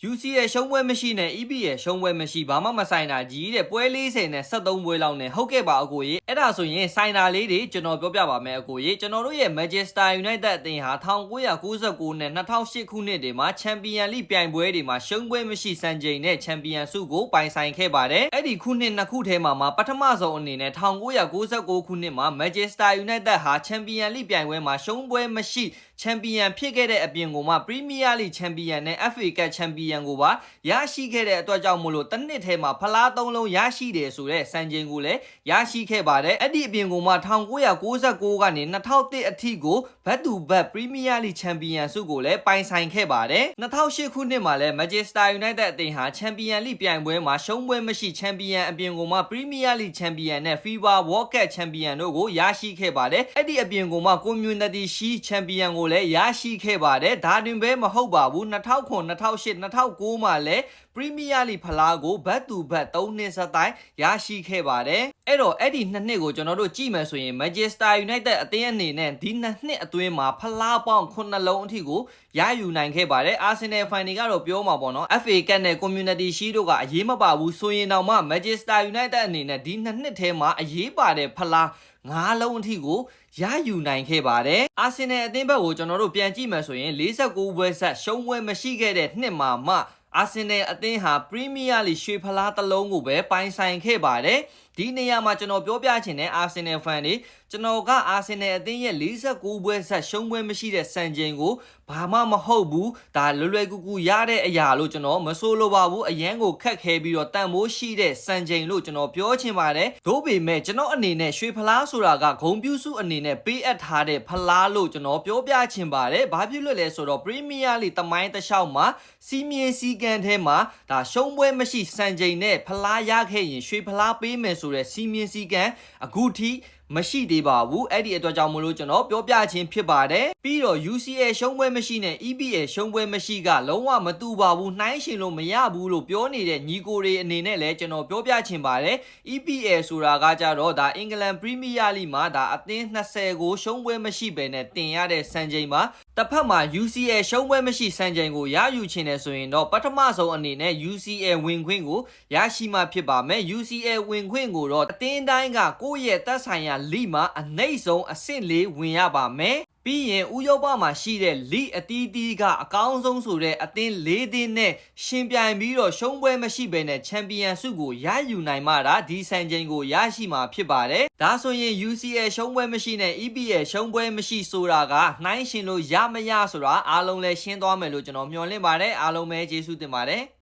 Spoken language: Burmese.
UC ရဲ့ရှုံးပွဲမရှိနဲ့ EP ရဲ့ရှုံးပွဲမရှိဘာမှမဆိုင်တာကြီးတဲ့ပွဲ40နဲ့73ပွဲလောက်နဲ့ဟုတ်ကဲ့ပါအကိုကြီးအဲ့ဒါဆိုရင်ဆိုင်တာလေးတွေကျွန်တော်ပြောပြပါမယ်အကိုကြီးကျွန်တော်တို့ရဲ့ Manchester United အသင်းဟာ1999နဲ့2008ခုနှစ်တွေမှာ Champions League ပြိုင်ပွဲတွေမှာရှုံးပွဲမရှိစံချိန်နဲ့ Champions ဆုကိုပိုင်ဆိုင်ခဲ့ပါတယ်အဲ့ဒီခုနှစ်နှစ်ခုထဲမှာပထမဆုံးအနေနဲ့1999ခုနှစ်မှာ Manchester United ဟာ Champions League ပြိုင်ပွဲမှာရှုံးပွဲမရှိချန်ပီယံဖြစ်ခဲ့တဲ့အပြင်ကိုမှ Premier League ချန်ပီယံနဲ့ FA Cup ချန်ပီယံကိုပါရရှိခဲ့တဲ့အတွက်ကြောင့်မို့လို့တစ်နှစ်ထဲမှာဖလား၃လုံးရရှိတယ်ဆိုတဲ့စံချိန်ကိုလည်းရရှိခဲ့ပါတယ်အဲ့ဒီအပြင်ကိုမှ1999ကနေ2001အထိကို Back to Back Premier League ချန်ပီယံဆုကိုလည်းပိုင်ဆိုင်ခဲ့ပါတယ်2008ခုနှစ်မှာလည်း Manchester United အသင်းဟာ Champions League ပြိုင်ပွဲမှာရှုံးပွဲမရှိချန်ပီယံအပြင်ကိုမှ Premier League ချန်ပီယံနဲ့ FIFA World Cup ချန်ပီယံတို့ကိုရရှိခဲ့ပါတယ်အဲ့ဒီအပြင်ကိုမှ Community Shield ချန်ပီယံကိုလည်းရရှိခဲ့ပါတယ်ဒါတွင်ပဲမဟုတ်ပါဘူး2009 2008 2009မှာလည်း Premier League ဖလားကို Back to Back 3နှစ်ဆက်တိုက်ရရှိခဲ့ပါတယ်အဲ့တော့အဲ့ဒီနှစ်နှစ်ကိုကျွန်တော်တို့ကြည့်မယ်ဆိုရင် Manchester United အသင်းအနေနဲ့ဒီနှစ်အတွင်းမှာဖလားပေါင်း9လုံးအထိကိုရယူနိုင်ခဲ့ပါတယ် Arsenal fan တွေကတော့ပြောမှာပေါ့နော် FA Cup နဲ့ Community Shield တို့ကအရေးမပါဘူးဆိုရင်တော့မှ Manchester United အနေနဲ့ဒီနှစ်ထဲမှာအရေးပါတဲ့ဖလား9လုံးအထိကိုရယူနိုင်ခဲ့ပါတယ်အာဆင်နယ်အသင်းဘက်ကိုကျွန်တော်တို့ပြန်ကြည့်မယ်ဆိုရင်49ပွဲဆက်ရှုံးပွဲမရှိခဲ့တဲ့နှစ်မှာမှအာဆင်နယ်အသင်းဟာ Premier League ရွှေဖလားတစ်လုံးကိုပဲပိုင်ဆိုင်ခဲ့ပါတယ်ဒီနေရာမှာကျွန်တော်ပြောပြချင်တဲ့အာဆင်နယ်ဖန်တွေကျွန်တော်ကအာဆင်နယ်အသင်းရဲ့49ပွဲဆက်ရှုံးပွဲမရှိတဲ့စံချိန်ကိုဘာမှမဟုတ်ဘူးဒါလွယ်ကူကူရတဲ့အရာလို့ကျွန်တော်မဆိုလိုပါဘူးအရန်ကိုခက်ခဲပြီးတော့တန်ဖိုးရှိတဲ့စံချိန်လို့ကျွန်တော်ပြောချင်ပါတယ်သို့ပေမဲ့ကျွန်တော်အနေနဲ့ရွှေဖလားဆိုတာကဂုံပြူစုအနေနဲ့ပေးအပ်ထားတဲ့ဖလားလို့ကျွန်တော်ပြောပြချင်ပါတယ်ဘာဖြစ်လို့လဲဆိုတော့ Premier League တမိုင်းတစ်လျှောက်မှာစီးမြင်စည်းကမ်းထဲမှာဒါရှုံးပွဲမရှိစံချိန်နဲ့ဖလားရခဲ့ရင်ရွှေဖလားပေးမယ်ဆိုတဲ့စီးမြင်စည်းကမ်းအခုထိမရှိသေးပါဘူးအဲ့ဒီအတွက်ကြောင့်မလို့ကျွန်တော်ပြောပြခြင်းဖြစ်ပါတယ်ပြီးတော့ UCL ရှုံးပွဲမရှိနဲ့ EPL ရှုံးပွဲမရှိကလုံးဝမတူပါဘူးနှိုင်းရှင်လို့မရဘူးလို့ပြောနေတဲ့ညီကိုတွေအနေနဲ့လည်းကျွန်တော်ပြောပြခြင်းပါတယ် EPL ဆိုတာကကြတော့ဒါအင်္ဂလန် Premier League မှာဒါအသင်း20ကိုရှုံးပွဲမရှိဘဲနဲ့တင်ရတဲ့စံချိန်မှာတစ်ဖက်မှာ UCL ရှုံးပွဲမရှိစံချိန်ကိုရယူချင်တယ်ဆိုရင်တော့ပထမဆုံးအနေနဲ့ UCL ဝင်ခွင့်ကိုရရှိမှဖြစ်ပါမယ် UCL ဝင်ခွင့်ကိုတော့အသင်းတိုင်းကကိုယ့်ရဲ့သက်ဆိုင်ရာလိမှာအနှိမ့်ဆုံးအဆင့်၄ဝင်ရပါမယ်ပြီးရင်ဥရောပမှာရှိတဲ့လိအတီးတီးကအကောင်းဆုံးဆိုတဲ့အသင်း၄သင်းနဲ့ရှင်ပြိုင်ပြီးတော့ရှုံးပွဲမရှိဘဲနဲ့ချန်ပီယံဆုကိုရယူနိုင်မှဒါဒီစံချိန်ကိုရရှိမှာဖြစ်ပါတယ်ဒါဆိုရင် UCL ရှုံးပွဲမရှိနဲ့ EPL ရှုံးပွဲမရှိဆိုတာကနှိုင်းရှင်လို့ရမရဆိုတာအားလုံးလည်းရှင်းသွားမယ်လို့ကျွန်တော်မျှော်လင့်ပါတယ်အားလုံးပဲကျေးဇူးတင်ပါတယ်